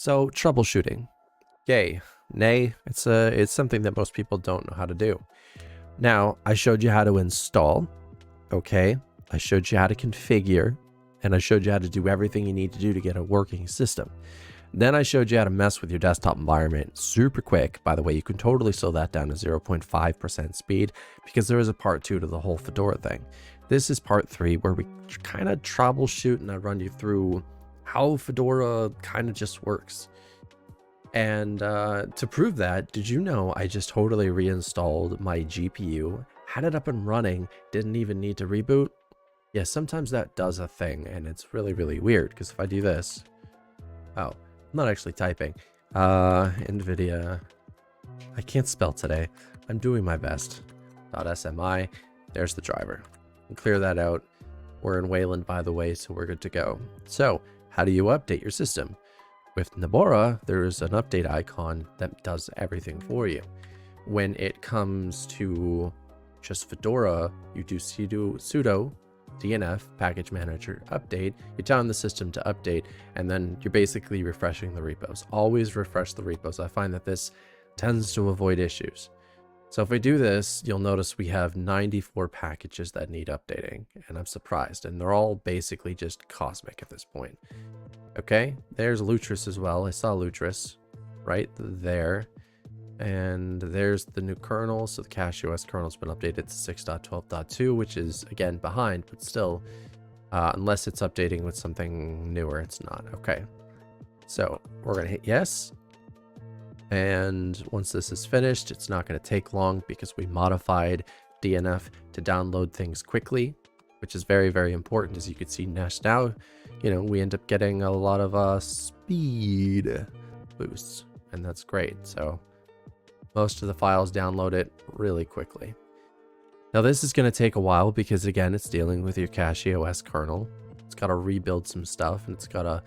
So troubleshooting, yay, nay, it's something that most people don't know how to do. Now, I showed you how to install, okay? I showed you how to configure, and I showed you how to do everything you need to do to get a working system. Then I showed you how to mess with your desktop environment super quick. By the way, you can totally slow that down to 0.5% speed because there is a part 2 to the whole Fedora thing. This is part 3 where we kind of troubleshoot and I run you through how Fedora kind of just works. And to prove that, did you know I just totally reinstalled my GPU, had it up and running, didn't even need to reboot? Yeah, sometimes that does a thing and it's really, really weird because if I do this, oh, I'm not actually typing. NVIDIA, I can't spell today. I'm doing my best. .smi, there's the driver. And clear that out. We're in Wayland, by the way, so we're good to go. So, how do you update your system? With Nebora, there is an update icon that does everything for you. When it comes to just Fedora, you do sudo DNF package manager update, you tell the system to update, and then you're basically refreshing the repos. Always refresh the repos. I find that this tends to avoid issues. So if we do this, you'll notice we have 94 packages that need updating, and I'm surprised, and they're all basically just cosmic at this point. Okay, there's Lutris as well. I saw Lutris right there. And there's the new kernel. So the CachyOS kernel's been updated to 6.12.2, which is again behind, but still, unless it's updating with something newer, it's not. Okay, so we're gonna hit yes. And once this is finished, it's not going to take long because we modified DNF to download things quickly, which is very, very important. As you can see now, you know, we end up getting a lot of speed boosts, and that's great. So most of the files download it really quickly. Now this is going to take a while because again, it's dealing with your CachyOS kernel. It's got to rebuild some stuff, and it's got to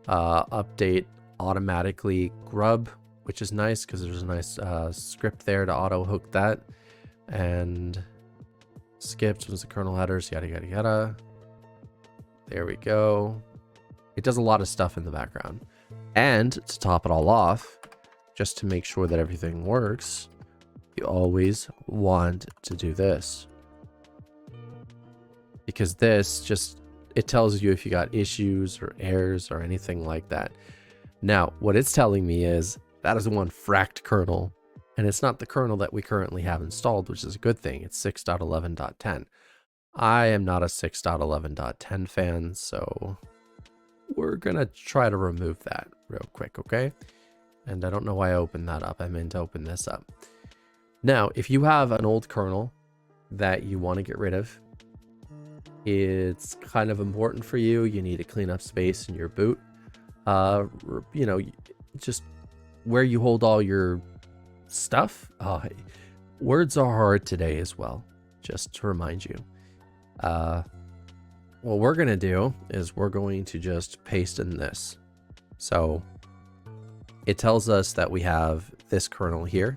update automatically grub, which is nice because there's a nice script there to auto hook that, and skipped was the kernel headers, yada yada yada. There we go. It does a lot of stuff in the background. And to top it all off, just to make sure that everything works, you always want to do this. Because this just, it tells you if you got issues or errors or anything like that. Now, what it's telling me is that is one fracked kernel, and it's not the kernel that we currently have installed, which is a good thing. It's 6.11.10. I am not a 6.11.10 fan, so we're gonna try to remove that real quick, okay? And I don't know why I opened that up. I meant to open this up. Now, if you have an old kernel that you want to get rid of, it's kind of important for you. You need to clean up space in your boot. You know, just where you hold all your stuff. Words are hard today as well, just to remind you. What we're going to do is we're going to just paste in this. So it tells us that we have this kernel here,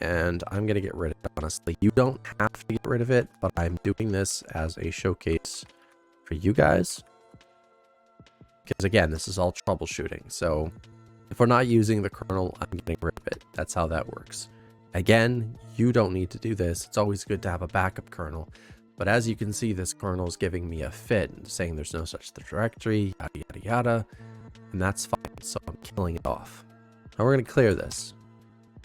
and I'm going to get rid of it, honestly. You don't have to get rid of it, but I'm doing this as a showcase for you guys. Because again, this is all troubleshooting. So if we're not using the kernel, I'm getting rid of it. That's how that works. Again, you don't need to do this. It's always good to have a backup kernel. But as you can see, this kernel is giving me a fit, saying there's no such directory, yada, yada, yada. And that's fine. So I'm killing it off. Now we're going to clear this.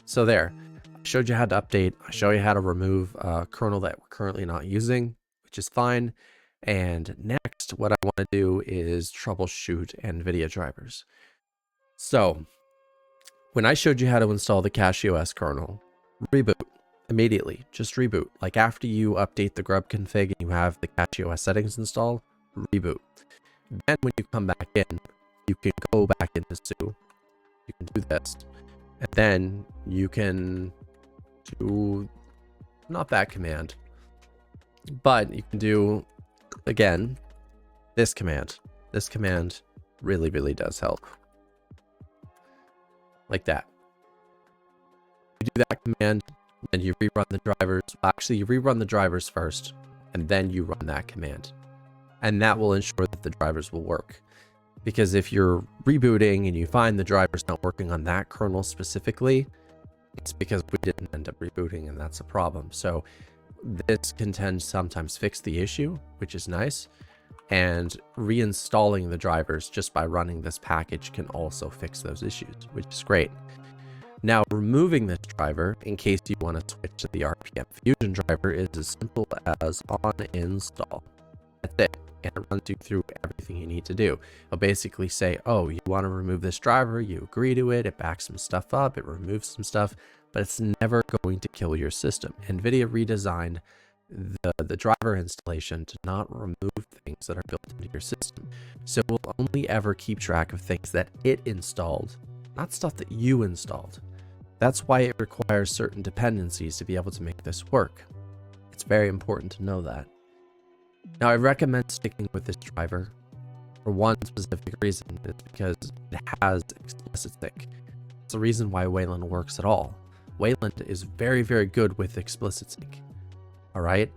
So there, I showed you how to update. I show you how to remove a kernel that we're currently not using, which is fine. And next, what I want to do is troubleshoot NVIDIA drivers. So when I showed you how to install the CachyOS kernel, reboot immediately. Just reboot. Like after you update the grub config and you have the CachyOS settings installed, reboot. Then when you come back in, you can go back into Su. You can do this. And then you can do, not that command, but you can do, again, this command. This command really, really does help. Like that. You do that command, then you rerun the drivers. Actually, you rerun the drivers first, and then you run that command. And that will ensure that the drivers will work. Because if you're rebooting and you find the driver's not working on that kernel specifically, it's because we didn't end up rebooting, and that's a problem. So this can sometimes fix the issue, which is nice. And reinstalling the drivers just by running this package can also fix those issues, which is great. Now, removing this driver, in case you want to switch to the RPM Fusion driver, is as simple as on install. That's it. And it runs you through everything you need to do. It'll basically say, oh, you want to remove this driver, you agree to it, it backs some stuff up, it removes some stuff, but it's never going to kill your system. NVIDIA redesigned the driver installation to not remove things that are built into your system. So it will only ever keep track of things that it installed, not stuff that you installed. That's why it requires certain dependencies to be able to make this work. It's very important to know that. Now, I recommend sticking with this driver for one specific reason. It's because it has explicit sync. It's the reason why Wayland works at all. Wayland is very, very good with explicit sync. All right?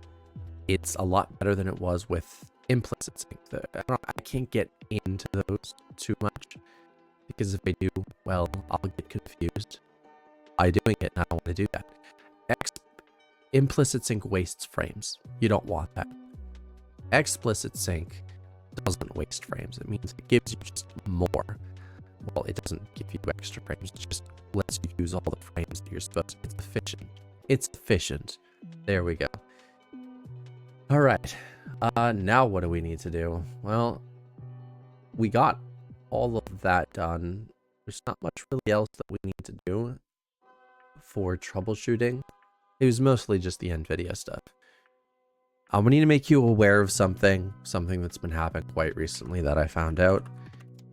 It's a lot better than it was with implicit sync. I can't get into those too much, because if I do, well, I'll get confused by doing it, and I don't want to do that. Implicit sync wastes frames. You don't want that. Explicit sync doesn't waste frames. It means it gives you just more. Well, it doesn't give you extra frames. It just lets you use all the frames that you're supposed to. It's efficient. It's efficient. There we go. All right. Now what do we need to do? Well, we got all of that done. There's not much really else that we need to do for troubleshooting. It was mostly just the NVIDIA stuff. We need to make you aware of something that's been happening quite recently that I found out,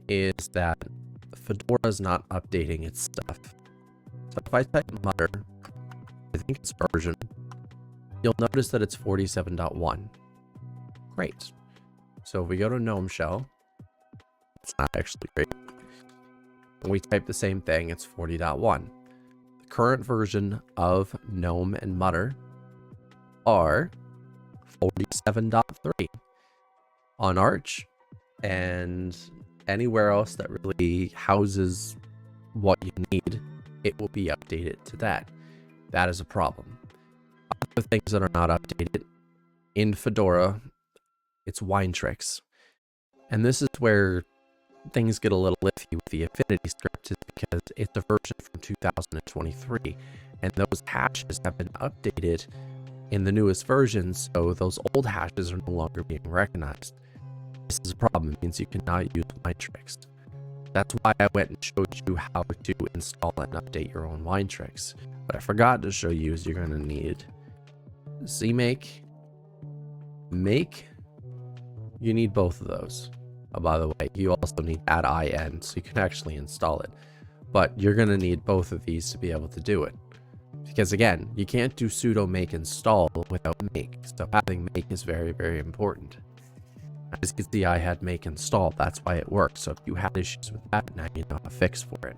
is that Fedora is not updating its stuff. So if I type mutter, I think it's version, you'll notice that it's 47.1. Great. So if we go to Gnome shell, it's not actually great. When we type the same thing, it's 40.1. The current version of Gnome and mutter are 47.3 on Arch, and anywhere else that really houses what you need, it will be updated to that. That is a problem. Other things that are not updated in Fedora, it's wine tricks. And this is where things get a little iffy with the Affinity script, is because it's a version from 2023, and those hashes have been updated in the newest versions, so those old hashes are no longer being recognized. This is a problem. It means you cannot use wine tricks. That's why I went and showed you how to install and update your own wine tricks. What I forgot to show you is you're going to need CMake, make. You need both of those. Oh, by the way, you also need add in, so you can actually install it. But you're going to need both of these to be able to do it. Because again, you can't do sudo make install without make. So having make is very, very important. As you can see, I had make install. That's why it works. So if you had issues with that, now you know a fix for it.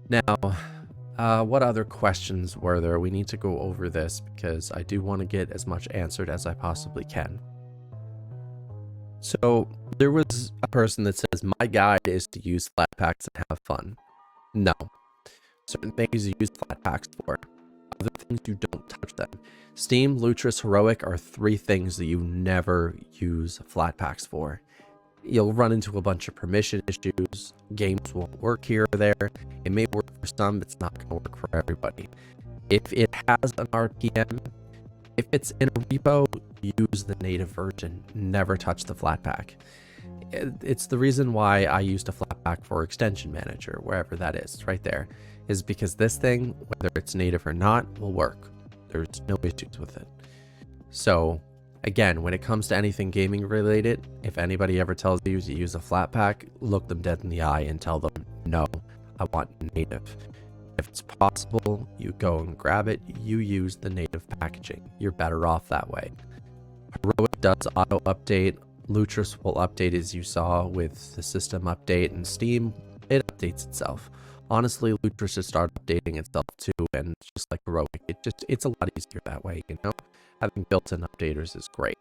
Now, what other questions were there? We need to go over this because I do want to get as much answered as I possibly can. So there was a person that says, my guide is to use Flatpaks and have fun. No. Certain things you use Flatpaks for. Other things you don't touch them. Steam, Lutris, Heroic are three things that you never use Flatpaks for. You'll run into a bunch of permission issues. Games won't work here or there. It may work for some, but it's not going to work for everybody. If it has an RPM, if it's in a repo, use the native version. Never touch the Flatpak. It's the reason why I used a Flatpak for Extension Manager, wherever that is. It's right there. Is because this thing, whether it's native or not, will work. There's no issues with it. So again, when it comes to anything gaming related, if anybody ever tells you to use a Flatpak, look them dead in the eye and tell them, no, I want native. If it's possible, you go and grab it, you use the native packaging. You're better off that way. Heroic does auto update. Lutris will update, as you saw with the system update, and Steam, it updates itself. Honestly, Lutris should start updating itself too, and just like Heroic, it's a lot easier that way, you know? Having built-in updaters is great.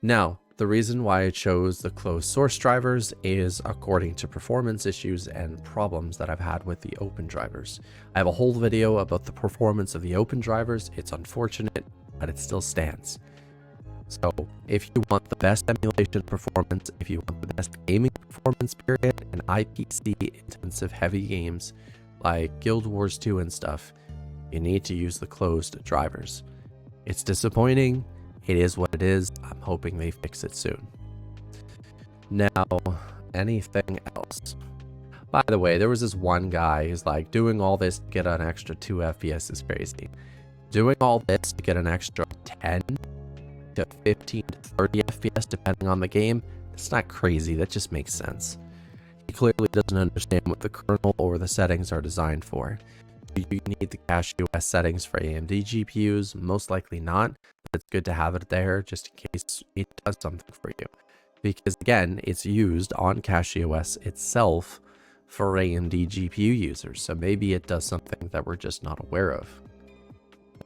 Now, The reason why I chose the closed source drivers is according to performance issues and problems that I've had with the open drivers. I have a whole video about the performance of the open drivers. It's unfortunate, but it still stands. So if you want the best emulation performance, if you want the best gaming performance period, and IPC intensive heavy games like Guild Wars 2 and stuff, you need to use the closed drivers. It's disappointing. It is what it is. I'm hoping they fix it soon. Now, anything else? By the way, there was this one guy who's like, doing all this to get an extra 2 FPS is crazy. Doing all this to get an extra 10 to 15 to 30 FPS depending on the game, it's not crazy. That just makes sense. He clearly doesn't understand what the kernel or the settings are designed for. Do you need the CachyOS settings for AMD GPUs? Most likely not, but it's good to have it there just in case it does something for you. Because again, it's used on CachyOS itself for AMD GPU users, so maybe it does something that we're just not aware of.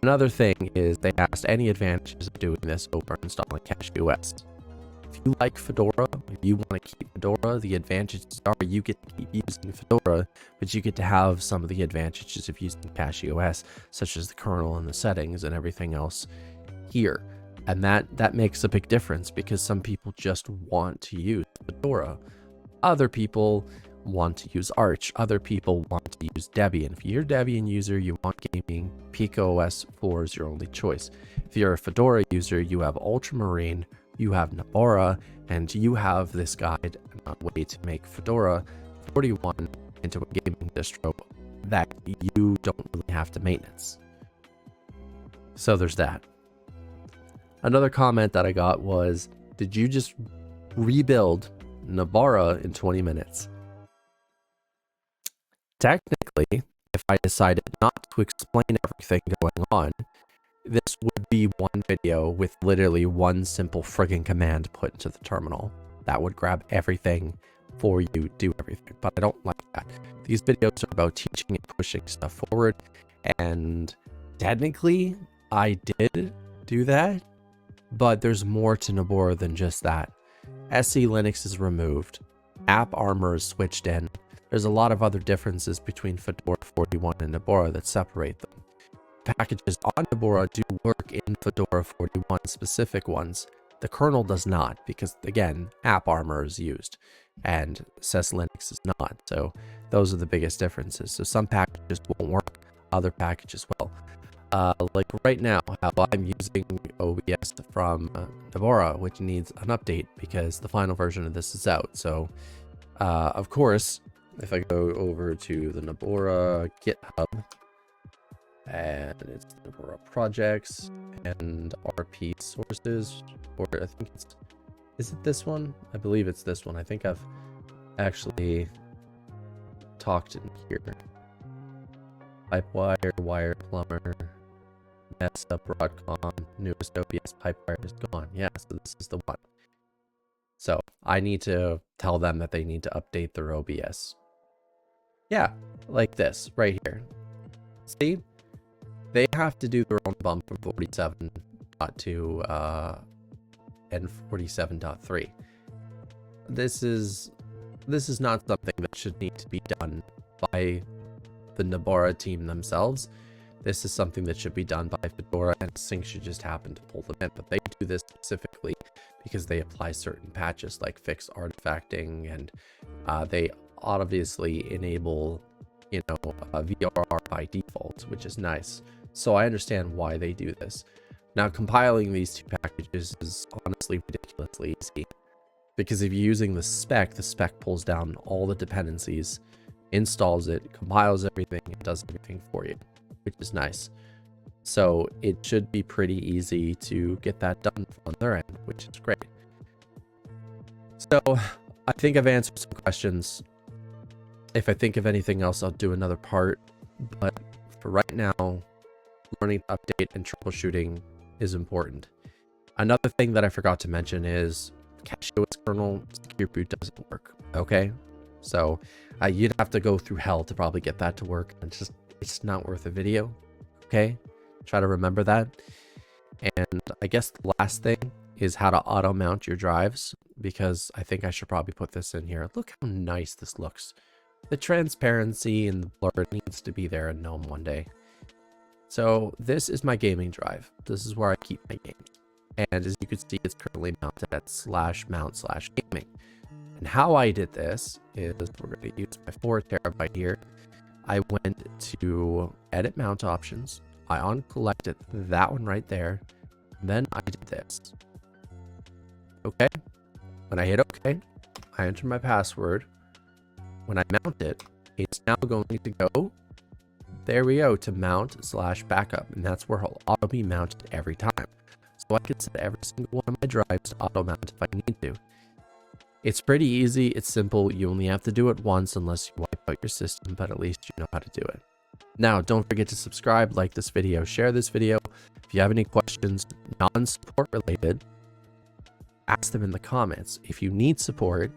Another thing is they asked any advantages of doing this over installing CachyOS. If you like Fedora, if you want to keep Fedora, the advantages are you get to keep using Fedora, but you get to have some of the advantages of using CachyOS, such as the kernel and the settings and everything else here. And that makes a big difference because some people just want to use Fedora. Other people want to use Arch. Other people want to use Debian. If you're a Debian user, you want gaming, Pikaos 4 is your only choice. If you're a Fedora user, you have Ultramarine, you have Nabora, and you have this guide on way to make Fedora 41 into a gaming distro that you don't really have to maintenance. So there's that. Another comment that I got was, did you just rebuild Nabora in 20 minutes? Technically, if I decided not to explain everything going on, this would be one video with literally one simple friggin' command put into the terminal. That would grab everything for you, do everything, but I don't like that. These videos are about teaching and pushing stuff forward, and technically, I did do that, but there's more to Nabora than just that. SE Linux is removed. App Armor is switched in. There's a lot of other differences between Fedora 41 and Nabora that separate them. Packages on Nabora do work in Fedora 41, specific ones. The kernel does not, because again, App Armor is used and SES Linux is not. So those are the biggest differences. So some packages won't work, other packages will. Like right now, how I'm using OBS from Nabora, which needs an update because the final version of this is out. So of course, if I go over to the Nabora GitHub, and it's Nabora projects and RP sources, or I think it's, is it this one? I believe it's this one. I think I've actually talked in here. Pipewire, Wire Plumber, Mesa, Broadcom, newest OBS Pipewire is gone. Yeah, so this is the one. So I need to tell them that they need to update their OBS. Yeah, like this right here. See? They have to do their own bump from 47.2 and 47.3. This is not something that should need to be done by the Nabora team themselves. This is something that should be done by Fedora, and Sync should just happen to pull them in. But they do this specifically because they apply certain patches like fixed artifacting, and they obviously enable, you know, VRR by default, which is nice. So I understand why they do this. Now, compiling these two packages is honestly ridiculously easy, because if you're using the spec pulls down all the dependencies, installs it, compiles everything, and does everything for you, which is nice. So it should be pretty easy to get that done on their end, which is great. So I think I've answered some questions. If I think of anything else, I'll do another part. But for right now, learning to update and troubleshooting is important. Another thing that I forgot to mention is CachyOS kernel secure boot doesn't work. Okay, so you'd have to go through hell to probably get that to work, and it's not worth a video. Okay, try to remember that. And I guess the last thing is how to auto mount your drives, because I think I should probably put this in here. Look how nice this looks. The transparency and the blur needs to be there in Gnome one day. So this is my gaming drive. This is where I keep my games. And as you can see, it's currently mounted at /mount/gaming. And how I did this is we're going to use my 4 terabyte here. I went to edit mount options. I uncollected that one right there. Then I did this. Okay. When I hit OK, I enter my password. When I mount it, it's now going to go, there we go, to mount/backup. And that's where it'll auto be mounted every time. So I can set every single one of my drives to auto mount if I need to. It's pretty easy. It's simple. You only have to do it once unless you wipe out your system, but at least you know how to do it. Now, don't forget to subscribe, like this video, share this video. If you have any questions, non-support related, ask them in the comments. If you need support,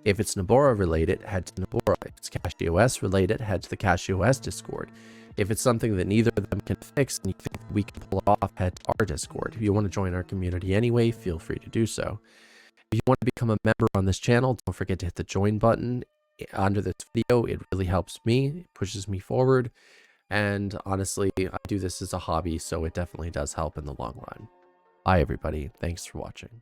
if it's Fedora related, head to Fedora. If it's CachyOS related, head to the CachyOS Discord. If it's something that neither of them can fix and you think we can pull it off, head to our Discord. If you want to join our community anyway, feel free to do so. If you want to become a member on this channel, don't forget to hit the join button under this video. It really helps me, it pushes me forward. And honestly, I do this as a hobby, so it definitely does help in the long run. Bye, everybody. Thanks for watching.